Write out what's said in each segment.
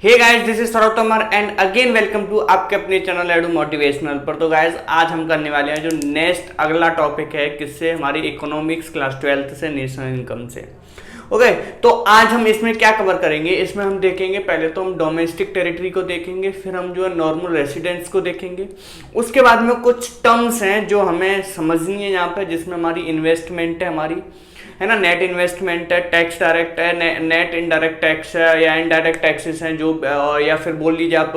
Hey guys, this is Saurabh Tomar and again welcome to आपके अपने channel edu motivational पर। तो गाइस आज हम करने वाले हैं जो नेक्स्ट अगला टॉपिक है किससे, हमारी इकोनॉमिक्स क्लास 12th से, नेशनल इनकम से। ओके तो आज हम इसमें क्या कवर करेंगे, इसमें हम देखेंगे पहले तो हम डोमेस्टिक टेरिटरी को देखेंगे, फिर हम जो है नॉर्मल रेसिडेंट्स को देखेंगे। उसके बाद में कुछ टर्म्स हैं जो हमें समझनी है यहाँ पे, जिसमें हमारी इन्वेस्टमेंट है, हमारी है ना, नेट इन्वेस्टमेंट है, टैक्स डायरेक्ट है, नेट इनडायरेक्ट टैक्स है या इनडायरेक्ट टैक्सेस हैं जो, या फिर बोल लीजिए आप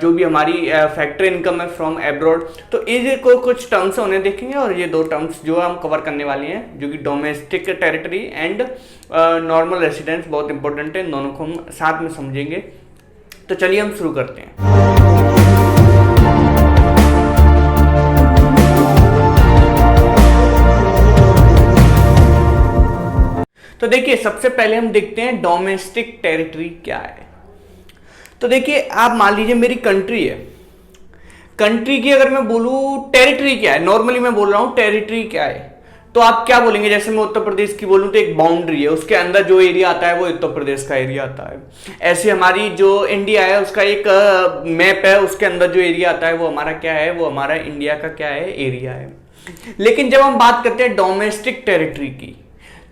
जो भी हमारी फैक्ट्री इनकम है फ्रॉम एब्रॉड। तो ये को कुछ टर्म्स उन्हें देखेंगे और ये दो टर्म्स जो हम कवर करने वाले हैं जो कि domestic territory and normal residence बहुत इंपॉर्टेंट है, इन दोनों को हम साथ में समझेंगे। तो चलिए हम शुरू करते हैं। तो देखिए सबसे पहले हम देखते हैं डोमेस्टिक टेरिटरी क्या है। तो देखिए आप मान लीजिए मेरी कंट्री है, कंट्री की अगर मैं बोलूं टेरिटरी क्या है, नॉर्मली मैं बोल रहा हूं टेरिटरी क्या है, तो आप क्या बोलेंगे। जैसे मैं उत्तर प्रदेश की बोलूं तो एक बाउंड्री है, उसके अंदर जो एरिया आता है वो उत्तर प्रदेश का एरिया आता है। ऐसे हमारी जो इंडिया है उसका एक मैप है, उसके अंदर जो एरिया आता है वो हमारा क्या है, वो हमारा इंडिया का क्या है, एरिया है। लेकिन जब हम बात करते हैं डोमेस्टिक टेरिटरी की,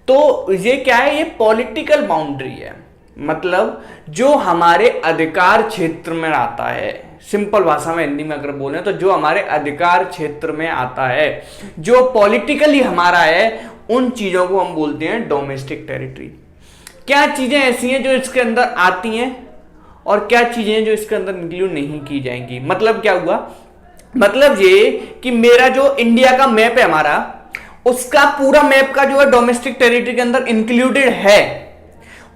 तो ये क्या है, ये पॉलिटिकल बाउंड्री है, मतलब जो हमारे अधिकार क्षेत्र में आता है। सिंपल भाषा में हिंदी में अगर बोलें तो जो हमारे अधिकार क्षेत्र में आता है, जो पॉलिटिकली हमारा है, उन चीजों को हम बोलते हैं डोमेस्टिक टेरिटरी। क्या चीजें ऐसी हैं जो इसके अंदर आती हैं और क्या चीजें जो इसके अंदर इंक्लूड नहीं की जाएंगी। मतलब क्या हुआ, मतलब ये कि मेरा जो इंडिया का मैप है हमारा, उसका पूरा मैप का जो है डोमेस्टिक टेरिटरी के अंदर इंक्लूडेड है,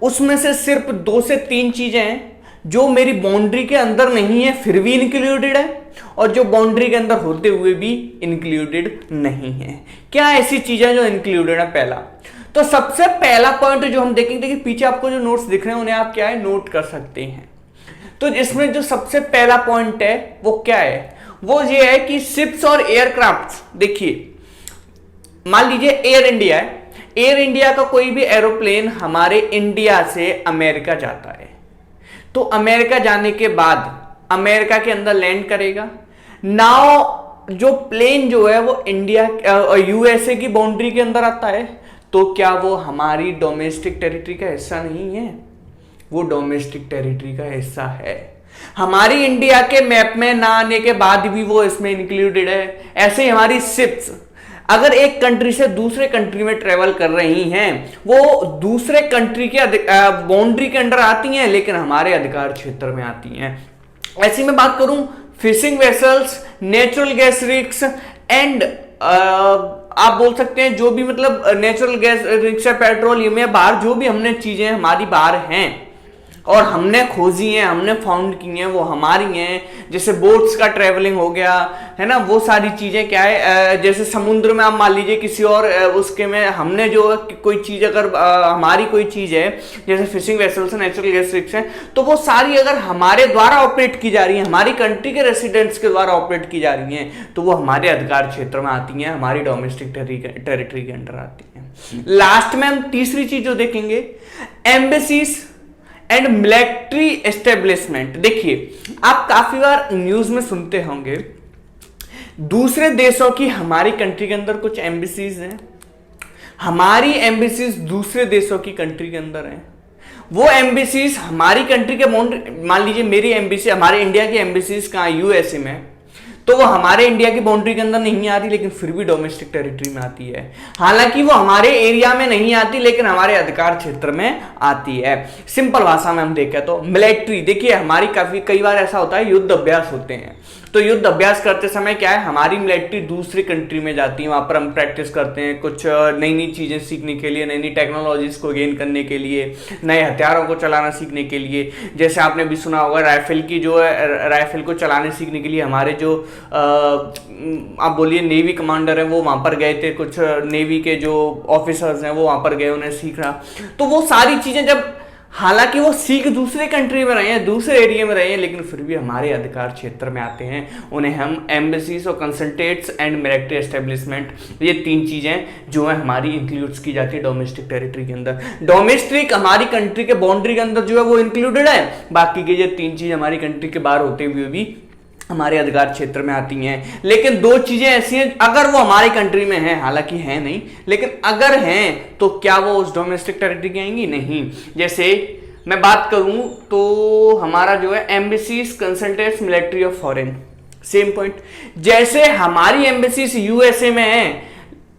उसमें से सिर्फ 2 से 3 चीजें हैं जो मेरी बाउंड्री के अंदर नहीं है फिर भी इंक्लूडेड है, और जो बाउंड्री के अंदर होते हुए भी इंक्लूडेड नहीं है। क्या ऐसी चीजें जो इंक्लूडेड है? पहला तो सबसे पहला पॉइंट जो हम देखेंगे, देखिए पीछे आपको जो नोट्स दिख रहे हैं उन्हें आप क्या है, नोट कर सकते हैं। तो इसमें जो सबसे पहला पॉइंट है वो क्या है, वो ये है कि शिप्स और एयरक्राफ्ट। देखिए मान लीजिए एयर इंडिया है, एयर इंडिया का कोई भी एरोप्लेन हमारे इंडिया से अमेरिका जाता है, तो अमेरिका जाने के बाद अमेरिका के अंदर लैंड करेगा। नाउ जो प्लेन जो है वो इंडिया यूएसए की बाउंड्री के अंदर आता है, तो क्या वो हमारी डोमेस्टिक टेरिटरी का हिस्सा नहीं है? वो डोमेस्टिक टेरिटरी का हिस्सा है। हमारी इंडिया के मैप में ना आने के बाद भी वो इसमें इंक्लूडेड है। ऐसे ही हमारी शिप्स अगर एक कंट्री से दूसरे कंट्री में ट्रेवल कर रही हैं, वो दूसरे कंट्री के बाउंड्री के अंडर आती हैं लेकिन हमारे अधिकार क्षेत्र में आती हैं। ऐसी में बात करूं fishing vessels, natural gas rigs and आप बोल सकते हैं जो भी मतलब नेचुरल गैस रिग्स है, पेट्रोलियम है, बाहर जो भी हमने चीजें हमारी बाहर हैं और हमने खोजी हैं, हमने फाउंड की हैं, वो हमारी हैं। जैसे बोट्स का ट्रेवलिंग हो गया है ना, वो सारी चीजें क्या है, जैसे समुद्र में आप मान लीजिए किसी और उसके में हमने जो कोई चीज अगर हमारी कोई चीज है, जैसे फिशिंग वेसल्स है, नेचुरल गैस रिग्स हैं, तो वो सारी अगर हमारे द्वारा ऑपरेट की जा रही है, हमारी कंट्री के रेसिडेंट्स के द्वारा ऑपरेट की जा रही हैं, तो वो हमारे अधिकार क्षेत्र में आती हैं, हमारी डोमेस्टिक टेरिटरी के अंडर आती हैं। लास्ट में हम तीसरी चीज जो देखेंगे, एम्बेसीज एंड मिलिट्री एस्टेब्लिशमेंट। देखिए आप काफी बार न्यूज में सुनते होंगे दूसरे देशों की हमारी कंट्री के अंदर कुछ एम्बेसीज हैं, हमारी एम्बेसीज दूसरे देशों की कंट्री के अंदर हैं। वो एम्बेसीज हमारी कंट्री के मान लीजिए मेरी एम्बेसी, हमारे इंडिया की एम्बेसीज कहाँ, यूएसए में, तो वो हमारे इंडिया की बाउंड्री के अंदर नहीं आ रही लेकिन फिर भी डोमेस्टिक टेरिटरी में आती है। हालांकि वो हमारे एरिया में नहीं आती लेकिन हमारे अधिकार क्षेत्र में आती है। सिंपल भाषा में हम देखें तो मिलिट्री, देखिए हमारी कई बार ऐसा होता है युद्ध अभ्यास होते हैं, तो युद्ध अभ्यास करते समय क्या है, हमारी मिलिट्री दूसरी कंट्री में जाती है, वहां पर हम प्रैक्टिस करते हैं कुछ नई नई चीजें सीखने के लिए, नई नई टेक्नोलॉजीज को गेन करने के लिए, नए हथियारों को चलाना सीखने के लिए। जैसे आपने भी सुना होगा राइफल की जो है, राइफल को चलाने सीखने के लिए हमारे जो आप बोलिए नेवी कमांडर है वो वहां पर गए थे, कुछ नेवी के जो ऑफिसर्स हैं वो वहां पर गए, उन्हें सीखा। तो वो सारी चीजें जब हालांकि वो सिख दूसरे कंट्री में रहे हैं, दूसरे एरिया में रहे हैं, लेकिन फिर भी हमारे अधिकार क्षेत्र में आते हैं। उन्हें हम एम्बेसीज और कंसल्टेट्स एंड मिलिट्री एस्टेब्लिशमेंट, ये 3 चीजें जो है हमारी इंक्लूड्स की जाती है डोमेस्टिक टेरिटरी के अंदर। डोमेस्टिक हमारी कंट्री के बाउंड्री के अंदर जो है वो इंक्लूडेड है, बाकी की ये 3 चीज हमारी कंट्री के बाहर होते हुए भी हमारे अधिकार क्षेत्र में आती हैं। लेकिन 2 चीजें ऐसी हैं, अगर वो हमारी कंट्री में हैं, हालांकि है नहीं, लेकिन अगर हैं तो क्या वो उस डोमेस्टिक टेरिटरी की आएंगी? नहीं। जैसे मैं बात करूं तो हमारा जो है embassies, consulates, military of foreign, same point. जैसे हमारी एम्बेसीज यूएसए में है,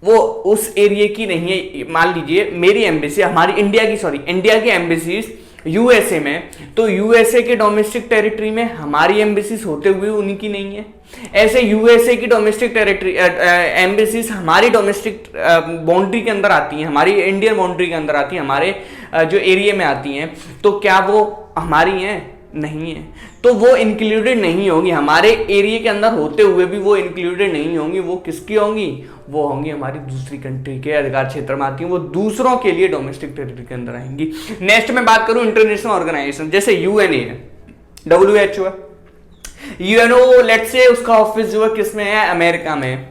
वो उस एरिया की नहीं है। मान लीजिए मेरी एम्बेसी, हमारी इंडिया की एम्बेसीज यूएसए में, तो यूएसए के डोमेस्टिक टेरिटरी में हमारी एम्बेसीज होते हुए उनकी नहीं है। ऐसे यूएसए की डोमेस्टिक टेरिटरी एम्बेसीज हमारी डोमेस्टिक बाउंड्री के अंदर आती हैं, हमारी इंडियन बाउंड्री के अंदर आती हैं, हमारे जो एरिया में आती हैं, तो क्या वो हमारी हैं? नहीं है। तो वो इंक्लूडेड नहीं होंगी, हमारे एरिया के अंदर होते हुए भी वो इंक्लूडेड नहीं होंगी। वो किसकी होंगी? वो होंगी हमारी दूसरी कंट्री के अधिकार क्षेत्र में आती हैं, वो दूसरों के लिए डोमेस्टिक टेरिटरी के अंदर आएंगी। नेक्स्ट मैं बात करूं इंटरनेशनल ऑर्गेनाइजेशन, जैसे यूएनए है, WHO है। यूएनओ लेट से उसका ऑफिस जो है किसमें है? अमेरिका में।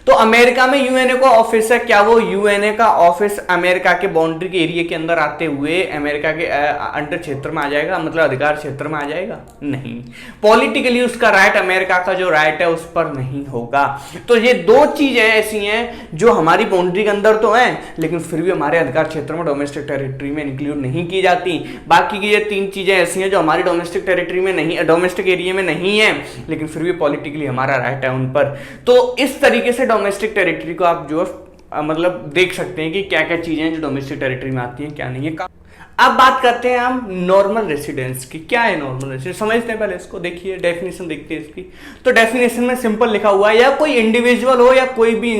तो अमेरिका में यूएनए का ऑफिस है, क्या वो यूएनए का ऑफिस अमेरिका के बाउंड्री के एरिया के अंदर आते हुए अमेरिका के अंडर क्षेत्र में आ जाएगा, मतलब अधिकार क्षेत्र में आ जाएगा? नहीं। पॉलिटिकली उसका राइट अमेरिका का जो राइट है उस पर नहीं होगा। तो ये 2 चीजें ऐसी हैं जो हमारी बाउंड्री के अंदर तो हैं, लेकिन फिर भी हमारे अधिकार क्षेत्र में डोमेस्टिक टेरिटरी में इंक्लूड नहीं की जाती। बाकी की ये 3 चीजें ऐसी हैं जो हमारी डोमेस्टिक टेरिटरी में नहीं, डोमेस्टिक एरिया में नहीं है, लेकिन फिर भी पॉलिटिकली हमारा राइट है उन पर। तो इस तरीके से डोमेस्टिक टेरिटरी को आप जो मतलब देख सकते हैं कि क्या क्या चीजें हैं जो डोमेस्टिक टेरिटरी में आती हैं, क्या नहीं है। अब बात करते हैं हम नॉर्मल रेसिडेंस की। क्या है नॉर्मल रेसिडेंस? समझते हैं पहले इसको, देखिए डेफिनेशन देखते हैं इसकी। तो डेफिनेशन में सिंपल लिखा हुआ है, या कोई इंडिविजुअल हो या कोई भी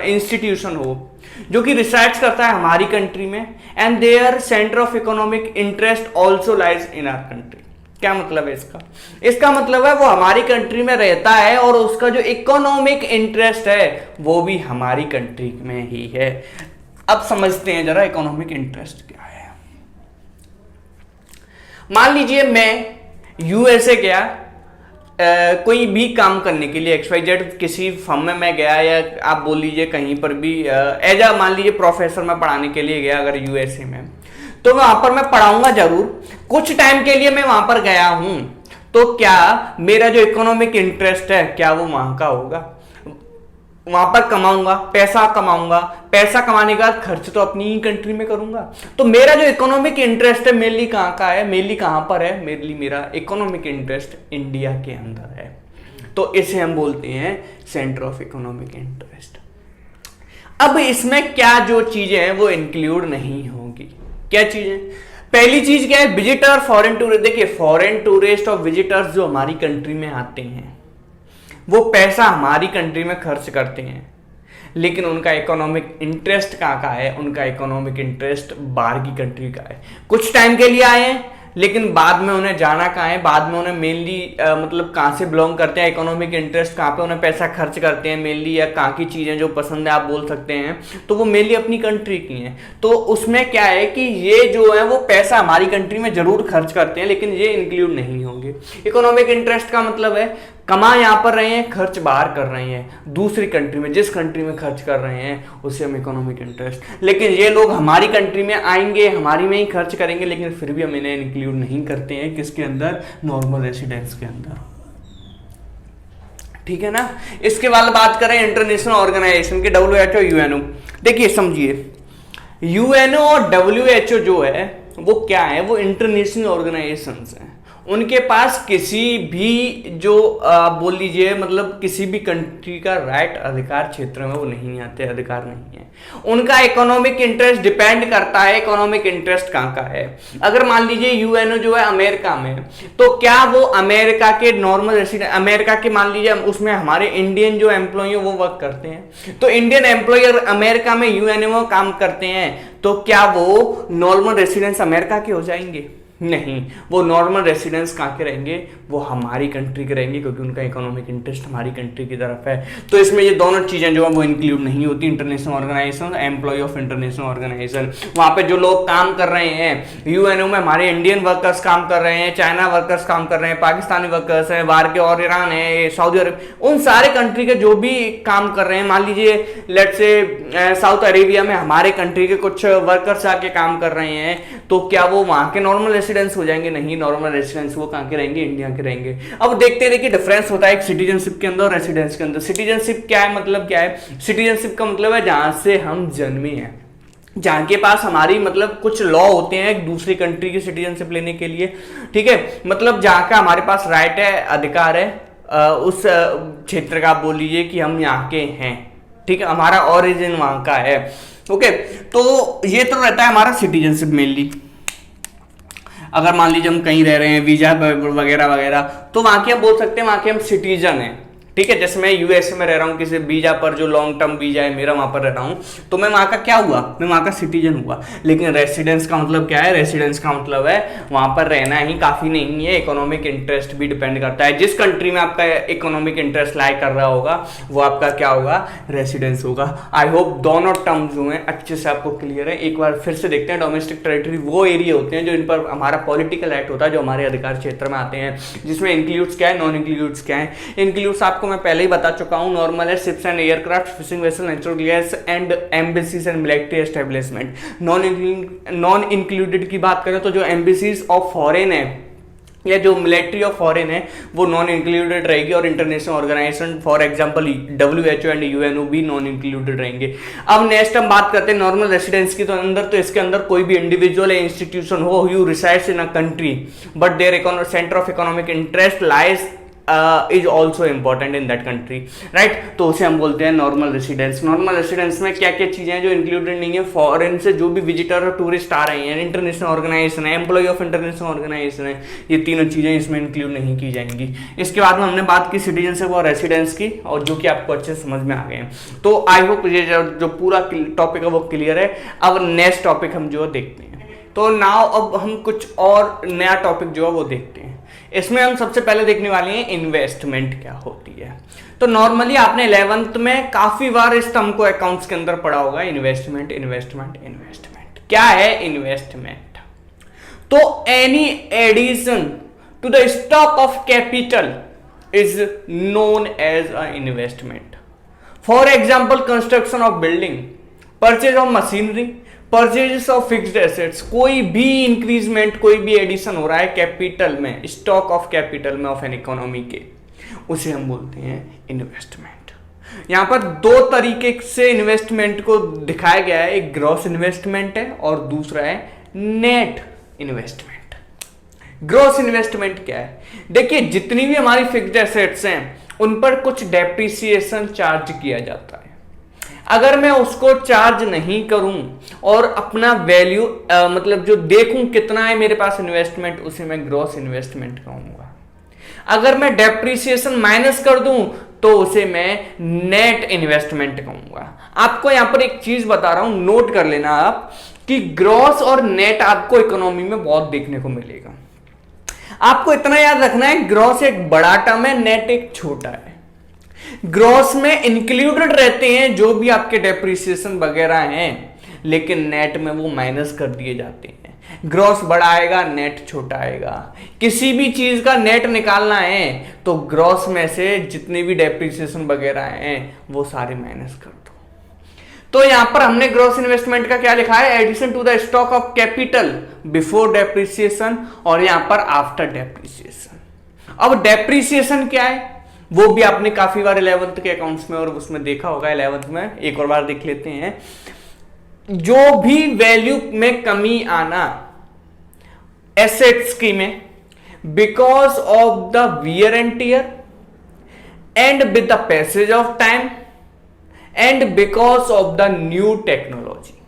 इंस्टीट्यूशन हो जो कि रिसाइड्स करता है हमारी कंट्री में, and their centre of economic interest also lies in our country. क्या मतलब है इसका? इसका मतलब है वो हमारी कंट्री में रहता है और उसका जो इकोनॉमिक इंटरेस्ट है वो भी हमारी कंट्री में ही है। अब समझते हैं जरा इकोनॉमिक इंटरेस्ट क्या है। मान लीजिए मैं यूएसए गया कोई भी काम करने के लिए, XYZ किसी फर्म में मैं गया, या आप बोल लीजिए कहीं पर भी एज अ मान लीजिए प्रोफेसर मैं पढ़ाने के लिए गया अगर यूएसए में, तो वहां पर मैं पढ़ाऊंगा जरूर, कुछ टाइम के लिए मैं वहां पर गया हूं, तो क्या मेरा जो इकोनॉमिक इंटरेस्ट है क्या वो वहां का होगा? वहां पर कमाऊंगा, पैसा कमाऊंगा, पैसा कमाने के बाद खर्च तो अपनी ही कंट्री में करूंगा। तो मेरा जो इकोनॉमिक इंटरेस्ट है मेनली कहां का है? मेनली कहां पर है? मेनली मेरा इकोनॉमिक इंटरेस्ट इंडिया के अंदर है। तो इसे हम बोलते हैं सेंटर ऑफ इकोनॉमिक इंटरेस्ट। अब इसमें क्या जो चीजें हैं वो इंक्लूड नहीं होगी। क्या चीजें? पहली चीज क्या है? Visitor, foreign tourist. देखिए फॉरेन टूरिस्ट और विजिटर्स जो हमारी कंट्री में आते हैं वो पैसा हमारी कंट्री में खर्च करते हैं, लेकिन उनका इकोनॉमिक इंटरेस्ट कहाँ का है? उनका इकोनॉमिक इंटरेस्ट बाहर की कंट्री का है। कुछ टाइम के लिए आए हैं, लेकिन बाद में उन्हें जाना कहाँ है? बाद में उन्हें मेनली मतलब कहाँ से बिलोंग करते हैं, इकोनॉमिक इंटरेस्ट कहाँ पे उन्हें पैसा खर्च करते हैं मेनली, या कहाँ की चीज़ें जो पसंद है आप बोल सकते हैं, तो वो मेनली अपनी कंट्री की हैं। तो उसमें क्या है कि ये जो है वो पैसा हमारी कंट्री में जरूर खर्च करते हैं, लेकिन ये इंक्लूड नहीं होंगे। इकोनॉमिक इंटरेस्ट का मतलब है कमा यहाँ पर रहे हैं, खर्च बाहर कर रहे हैं दूसरी कंट्री में, जिस कंट्री में खर्च कर रहे हैं उसे हम इकोनॉमिक इंटरेस्ट। लेकिन ये लोग हमारी कंट्री में आएंगे, हमारी में ही खर्च करेंगे, लेकिन फिर भी हम इन्हें इंक्लूड नहीं करते हैं किसके अंदर? नॉर्मल रेसिडेंस के अंदर। ठीक है ना। इसके बाद बात करें इंटरनेशनल ऑर्गेनाइजेशन के, WHO, यूएनओ। देखिए समझिए, यूएनओ और WHO जो है वो क्या है? वो इंटरनेशनल ऑर्गेनाइजेशंस हैं। उनके पास किसी भी जो बोल लीजिए मतलब किसी भी कंट्री का राइट अधिकार क्षेत्र में वो नहीं आते, अधिकार नहीं है। उनका इकोनॉमिक इंटरेस्ट डिपेंड करता है इकोनॉमिक इंटरेस्ट कहाँ का है। अगर मान लीजिए यूएनओ जो है अमेरिका में, तो क्या वो अमेरिका के नॉर्मल रेसिडेंट, अमेरिका के मान लीजिए उसमें हमारे इंडियन जो एम्प्लॉय है वो वर्क करते हैं, तो इंडियन एम्प्लॉयर अमेरिका में यूएनओ काम करते हैं, तो क्या वो नॉर्मल रेसिडेंस अमेरिका के हो जाएंगे? नहीं, वो नॉर्मल रेसिडेंट्स कहाँ के रहेंगे, वो हमारी कंट्री के रहेंगे, क्योंकि उनका इकोनॉमिक इंटरेस्ट हमारी कंट्री की तरफ है। तो इसमें ये दोनों चीज़ें जो है वो इंक्लूड नहीं होती। International organisation, employ of international organisation, वहाँ पे जो लोग काम कर रहे हैं यूएनओ में, हमारे इंडियन वर्कर्स काम कर रहे हैं, चाइना वर्कर्स काम कर रहे हैं, पाकिस्तानी वर्कर्स हैं, बाहर के और ईरान है, सऊदी अरब, उन सारे कंट्री के जो भी काम कर रहे हैं, मान लीजिए लेट्स से साउथ अरेबिया में हमारे कंट्री के कुछ वर्कर्स आके काम कर रहे हैं, तो क्या वो वहाँ के नॉर्मल रेसिडेंट्स हो जाएंगे? नहीं, नॉर्मल रेसिडेंट्स वो कहाँ के रहेंगे, इंडिया के रहेंगे। अब देखते हैं, देखिए डिफरेंस होता है एक सिटीजनशिप के अंदर और रेसिडेंस के अंदर। सिटीजनशिप क्या है, मतलब क्या है? सिटीजनशिप का मतलब है जहां से हम जन्मे हैं, जहाँ के पास हमारी मतलब कुछ लॉ होते हैं एक दूसरी कंट्री की सिटीजनशिप लेने के लिए, ठीक है, मतलब जहाँ का हमारे पास राइट है, अधिकार है, उस क्षेत्र का आप बोल लीजिए कि हम यहाँ के हैं, ठीक है, हमारा ओरिजिन वहाँ का है। ओके, तो ये तो रहता है हमारा सिटीजनशिप मेनली। अगर मान लीजिए हम कहीं रह रहे हैं, वीजा वगैरह वगैरह, तो वहाँ के हम बोल सकते हैं वहाँ के हम सिटीजन हैं, ठीक है। जैसे मैं यूएसए में रह रहा हूँ, किसी वीजा पर जो लॉन्ग टर्म वीजा है मेरा, वहां पर रह रहा हूँ, तो मैं वहां का क्या हुआ, मैं वहां का सिटीजन हुआ। लेकिन रेसिडेंस का मतलब क्या है? रेसिडेंस का मतलब है वहां पर रहना ही काफी नहीं है, इकोनॉमिक इंटरेस्ट भी डिपेंड करता है। जिस कंट्री में आपका इकोनॉमिक इंटरेस्ट लाई कर रहा होगा वो आपका क्या होगा, रेसिडेंस होगा। आई होप दोनों टर्म जो है अच्छे से आपको क्लियर है। एक बार फिर से देखते हैं, डोमेस्टिक टेरिटरी वो एरिया होते हैं जो इन पर हमारा पॉलिटिकल एक्ट होता है, जो हमारे अधिकार क्षेत्र में आते हैं, जिसमें इंक्लूड्स क्या है, नॉन इंक्लूड्स क्या है। इंक्लूड्स आपको मैं पहले ही बता चुका हूं, नॉर्मल है ships and aircraft, fishing vessel, natural gas and embassies and military establishment. Non included की बात करें तो जो एम्बेसीज ऑफ फॉरेन है या जो मिलिट्री ऑफ फॉरेन है वो नॉन इंक्लूडेड रहेगी, और international organisation for example WHO and UNO भी नॉन इंक्लूडेड रहेंगे। अब नेक्स्ट हम बात करते हैं नॉर्मल रेसिडेंस की, तो अंदर तो इसके अंदर कोई भी इंडिविजुअल या इंस्टीट्यूशन हो you resides in a country but their centre of economic interest lies is also important in that country, right. तो उसे हम बोलते हैं नॉर्मल रेसिडेंस। नॉर्मल रेसिडेंस में क्या क्या चीजें हैं जो इंक्लूडेड नहीं है? फॉरेन से जो भी विजिटर और टूरिस्ट आ रहे हैं, इंटरनेशनल ऑर्गेनाइजेशन है, एम्प्लॉय ऑफ इंटरनेशनल ऑर्गेनाइजेशन है, ये तीनों चीजें इसमें इंक्लूड नहीं की जाएंगी। इसके बाद में हमने बात की सिटीजनशिप और रेसिडेंस की, और जो कि आपको अच्छे समझ में आ गए हैं। तो आई होप ये जो पूरा टॉपिक है वो क्लियर है। अब नेक्स्ट टॉपिक हम जो देखते हैं, तो नाउ अब हम कुछ और नया टॉपिक जो है वो देखते हैं। इसमें हम सबसे पहले देखने वाले हैं इन्वेस्टमेंट क्या होती है। तो नॉर्मली आपने 11th में काफी बार इस टर्म को अकाउंट्स के अंदर पढ़ा होगा, इन्वेस्टमेंट इन्वेस्टमेंट इन्वेस्टमेंट। क्या है इन्वेस्टमेंट? तो any addition to the stock of capital is known as a investment. For example construction of building, purchase of machinery, purchase of fixed assets, कोई भी इंक्रीजमेंट, कोई भी एडिशन हो रहा है कैपिटल में, स्टॉक ऑफ कैपिटल में ऑफ एन इकोनॉमी के, उसे हम बोलते हैं इन्वेस्टमेंट। यहां पर दो तरीके से इन्वेस्टमेंट को दिखाया गया है, एक ग्रॉस इन्वेस्टमेंट है और दूसरा है नेट इन्वेस्टमेंट। ग्रॉस इन्वेस्टमेंट क्या है? देखिए, जितनी भी हमारी फिक्स्ड एसेट्स हैं उन पर कुछ डेप्रिसिएशन चार्ज किया जाता है। अगर मैं उसको चार्ज नहीं करूं और अपना वैल्यू मतलब जो देखूं कितना है मेरे पास इन्वेस्टमेंट, उसे मैं ग्रॉस इन्वेस्टमेंट कहूंगा। अगर मैं डेप्रिसिएशन माइनस कर दूं तो उसे मैं नेट इन्वेस्टमेंट कहूंगा। आपको यहां पर एक चीज बता रहा हूं, नोट कर लेना आप कि ग्रॉस और नेट आपको इकोनॉमी में बहुत देखने को मिलेगा। आपको इतना याद रखना है, ग्रॉस एक बड़ा टर्म है, नेट एक छोटा है। ग्रॉस में इंक्लूडेड रहते हैं जो भी आपके डेप्रिसिएशन वगैरह हैं, लेकिन नेट में वो माइनस कर दिए जाते हैं। ग्रॉस बड़ा आएगा, नेट छोटा आएगा। किसी भी चीज का नेट निकालना है तो ग्रॉस में से जितने भी डेप्रिसिएशन वगैरह हैं वो सारे माइनस कर दो। तो यहां पर हमने ग्रॉस इन्वेस्टमेंट का क्या लिखा है? Addition to the stock of capital before depreciation, और यहां पर आफ्टर डेप्रिसिएशन। अब डेप्रिसिएशन क्या है वो भी आपने काफी बार 11th के अकाउंट्स में और उसमें देखा होगा। 11th में एक और बार देख लेते हैं। जो भी वैल्यू में कमी आना एसेट्स की में because of the wear and tear and with the passage of time and because of the new technology.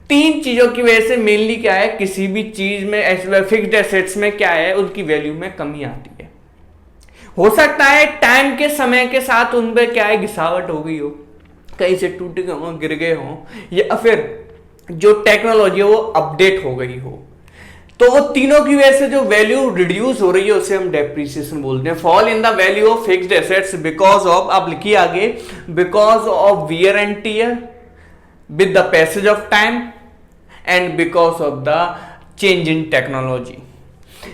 तीन चीजों की वजह से मेनली क्या है, किसी भी चीज में फिक्स्ड एसेट्स में क्या है, उनकी वैल्यू में कमी आती है। हो सकता है टाइम के समय के साथ उनमें क्या है, घिसावट हो गई हो, कहीं से टूट गए हो, गिर गए हो, या फिर जो टेक्नोलॉजी है वो अपडेट हो गई हो, तो वो तीनों की वजह से जो वैल्यू रिड्यूस हो रही है उसे हम डेप्रिसिएशन बोलते हैं। Fall in the value of fixed assets because of, आप लिखिए आगे, because of wear and tear with the passage of time and because of the change in technology.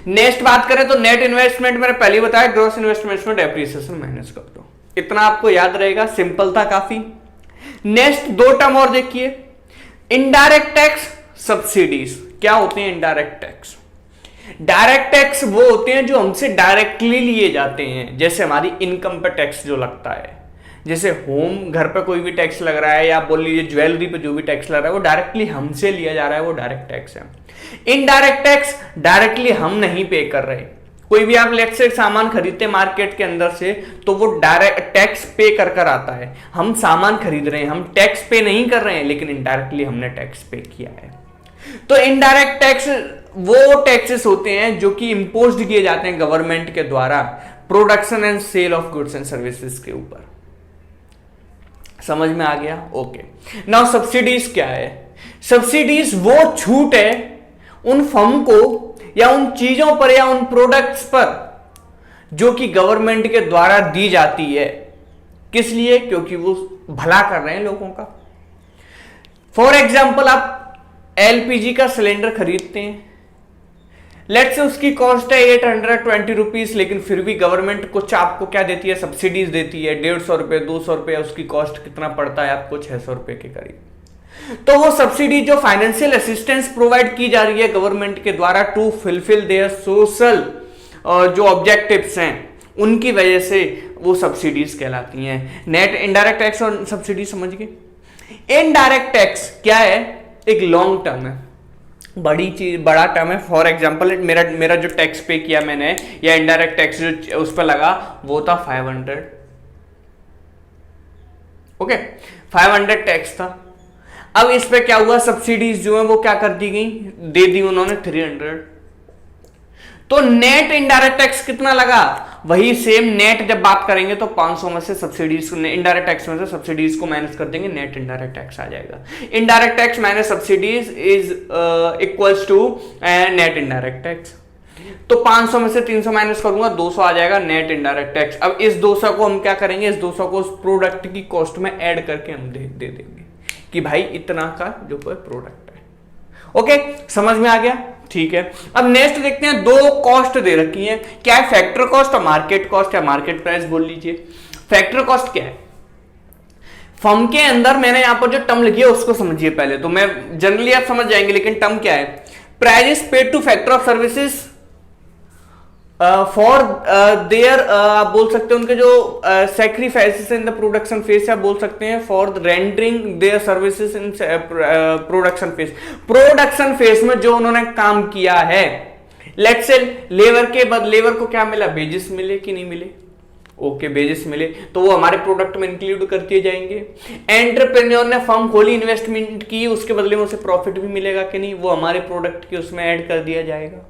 Next बात करें तो नेट इन्वेस्टमेंट मैंने पहले ही बताया, ग्रॉस इन्वेस्टमेंट में डेप्रिसिएशन माइनस कर दो, इतना आपको याद रहेगा, सिंपल था काफी। नेक्स्ट दो टर्म और देखिए, इनडायरेक्ट टैक्स, सब्सिडीज। क्या होते हैं इनडायरेक्ट टैक्स? डायरेक्ट टैक्स वो होते हैं जो हमसे डायरेक्टली लिए जाते हैं, जैसे हमारी इनकम पे टैक्स जो लगता है, जैसे होम घर पे कोई भी टैक्स लग रहा है, या बोल लीजिए ज्वेलरी पे जो भी टैक्स लग रहा है वो डायरेक्टली हमसे लिया जा रहा है, वो डायरेक्ट टैक्स है। इनडायरेक्ट टैक्स डायरेक्टली हम नहीं पे कर रहे, कोई भी आप लेट्स से सामान खरीदते हैं मार्केट के अंदर से, तो वो डायरेक्ट टैक्स पे कर कर आता है, हम सामान खरीद रहे हैं, हम टैक्स पे नहीं कर रहे हैं, लेकिन इनडायरेक्टली हमने टैक्स पे किया है। तो इनडायरेक्ट टैक्स वो टैक्सेस होते हैं जो कि इंपोज्ड किए जाते हैं गवर्नमेंट के द्वारा production and sale of goods and services के ऊपर। समझ में आ गया? ओके। नाउ सब्सिडीज क्या है? सब्सिडीज वो छूट है उन फर्म को या उन चीजों पर या उन प्रोडक्ट्स पर जो कि गवर्नमेंट के द्वारा दी जाती है। किस लिए? क्योंकि वो भला कर रहे हैं लोगों का। फॉर एग्जाम्पल, आप एलपीजी का सिलेंडर खरीदते हैं, लेट्स से उसकी कॉस्ट है 820 रुपीज, लेकिन फिर भी गवर्नमेंट कुछ आपको क्या देती है? सब्सिडीज देती है, 150 रुपए, 200 रुपए, उसकी कॉस्ट कितना पड़ता है आपको? 600 रुपए के करीब। तो वो सब्सिडी जो फाइनेंशियल असिस्टेंस प्रोवाइड की जा रही है गवर्नमेंट के द्वारा टू फुलफिल देयर सोशल जो ऑब्जेक्टिव्स हैं, उनकी वजह से वो सब्सिडीज कहलाती हैं। नेट इनडायरेक्ट टैक्स और सब्सिडी समझ गए। इनडायरेक्ट टैक्स क्या है? एक लॉन्ग टर्म है, बड़ी चीज, बड़ा टर्म है। फॉर एग्जांपल मेरा जो टैक्स पे किया मैंने या इनडायरेक्ट टैक्स जो उस पर लगा वो था 500, ओके, 500 टैक्स था। अब इस पे क्या हुआ? सब्सिडीज जो है वो क्या कर दी गई? दे दी उन्होंने 300। तो नेट इनडायरेक्ट टैक्स कितना लगा? वही सेम नेट जब बात करेंगे तो 500 में से सब्सिडीज, इनडायरेक्ट टैक्स में से सब्सिडीज को माइनस कर देंगे, नेट इनडायरेक्ट टैक्स आ जाएगा। Indirect tax minus subsidies is equals to net indirect tax. तो 500 में से 300 माइनस करूंगा, 200 आ जाएगा नेट इनडायरेक्ट टैक्स। अब इस 200 को हम क्या करेंगे? इस 200 को उस प्रोडक्ट की कॉस्ट में ऐड करके हम दे देंगे कि भाई इतना का जो कोई प्रोडक्ट है। ओके, समझ में आ गया? ठीक है। अब नेक्स्ट देखते हैं, दो कॉस्ट दे रखी है, क्या है? फैक्टर कॉस्ट और मार्केट कॉस्ट या मार्केट प्राइस बोल लीजिए। फैक्टर कॉस्ट क्या है? फर्म के अंदर मैंने यहां पर जो टर्म लिखी है उसको समझिए पहले, तो मैं जनरली आप समझ जाएंगे, लेकिन टर्म क्या है? Price paid two factor of services for their, आप बोल सकते हैं उनके जो sacrifices in the production phase, आप बोल सकते हैं for rendering their services in production phase. Production phase में जो उन्होंने काम किया है, लेट्स से लेबर के बाद लेबर को क्या मिला? बेजिस मिले कि नहीं मिले? ओके, बेजिस मिले, तो वो हमारे प्रोडक्ट में इंक्लूड कर दिए जाएंगे। एंटरप्रेन्योर ने फर्म खोली, इन्वेस्टमेंट की, उसके बदले में उसे प्रॉफिट भी मिलेगा कि नहीं? वो हमारे प्रोडक्ट की उसमें ऐड कर दिया जाएगा।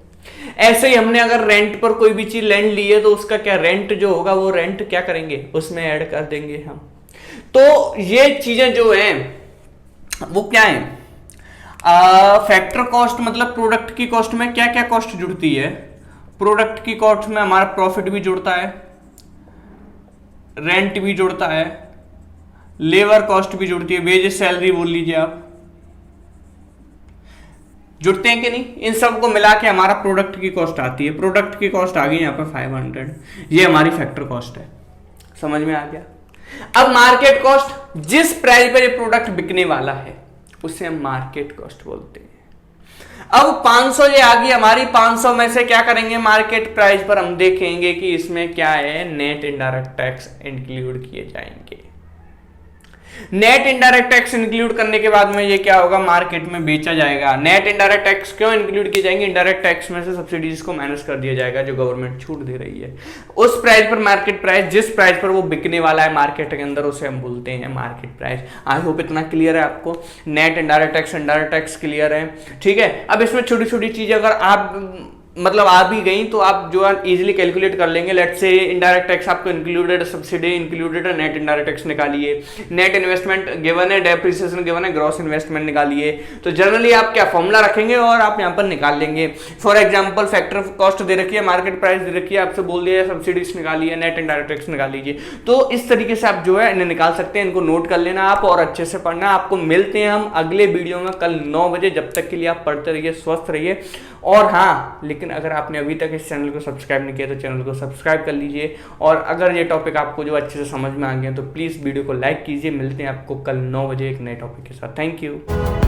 ऐसे ही हमने अगर रेंट पर कोई भी चीज लैंड ली है तो उसका क्या रेंट जो होगा वो रेंट क्या करेंगे? उसमें ऐड कर देंगे हम। तो ये चीजें जो हैं वो क्या है? फैक्टर कॉस्ट मतलब प्रोडक्ट की कॉस्ट में क्या क्या कॉस्ट जुड़ती है? प्रोडक्ट की कॉस्ट में हमारा प्रॉफिट भी जुड़ता है, रेंट भी जुड़ता है, लेबर कॉस्ट भी जुड़ती है, वेजेस सैलरी बोल लीजिए आप, जुड़ते हैं कि नहीं? इन सब को मिला के हमारा प्रोडक्ट की कॉस्ट आती है। प्रोडक्ट की कॉस्ट आ गई यहाँ पर 500, ये हमारी फैक्टर कॉस्ट है। समझ में आ गया? अब मार्केट कॉस्ट, जिस प्राइस पर ये प्रोडक्ट बिकने वाला है उसे हम मार्केट कॉस्ट बोलते हैं। अब 500 ये आ गई हमारी, 500 में से क्या करेंगे? मार्केट प्राइस पर हम देखेंगे कि इसमें क्या है? नेट इनडायरेक्ट टैक्स इंक्लूड किए जाएंगे। नेट इनडायरेक्ट टैक्स इंक्लूड करने के बाद में ये क्या होगा? मार्केट में बेचा जाएगा। नेट इनडायरेक्ट टैक्स क्यों इंक्लूड किए जाएंगे? इनडायरेक्ट टैक्स में से सब्सिडीज को माइनस कर दिया जाएगा जो गवर्नमेंट छूट दे रही है। उस प्राइस पर मार्केट प्राइस, जिस प्राइस पर वो बिकने वाला है मार्केट के अंदर, उसे हम बोलते हैं मार्केट प्राइस। आई होप इतना क्लियर है आपको। Net indirect tax, indirect tax clear है, ठीक है। अब इसमें छोटी छोटी चीजें अगर आप मतलब आ भी गई तो आप जो है इजीली कैलकुलेट कर लेंगे। लेट्स से इनडायरेक्ट टैक्स आपको इंक्लूडेड, सब्सिडी इंक्लूडेड है, नेट इनडायरेक्ट टैक्स निकालिए, नेट इन्वेस्टमेंट गिवन है, डेप्रिसिएशन गिवन है, ग्रॉस इन्वेस्टमेंट निकालिए। तो जनरली आप क्या फॉर्मूला रखेंगे और आप यहाँ पर निकाल लेंगे। For example factor of cost दे रखी है, मार्केट प्राइस दे रखी है, आपसे बोल दिया सब्सिडीज निकालिए, नेट इनडायरेक्ट टैक्स निकाल लीजिए। तो इस तरीके से आप जो है इन्हें निकाल सकते हैं। इनको नोट कर लेना आप और अच्छे से पढ़ना। आपको मिलते हैं हम अगले वीडियो में कल 9 बजे। जब तक के लिए आप पढ़ते रहिए, स्वस्थ रहिए। और हाँ, लेकिन अगर आपने अभी तक इस चैनल को सब्सक्राइब नहीं किया तो चैनल को सब्सक्राइब कर लीजिए। और अगर ये टॉपिक आपको जो अच्छे से समझ में आ गया तो प्लीज़ वीडियो को लाइक कीजिए। मिलते हैं आपको कल 9 बजे एक नए टॉपिक के साथ। Thank you.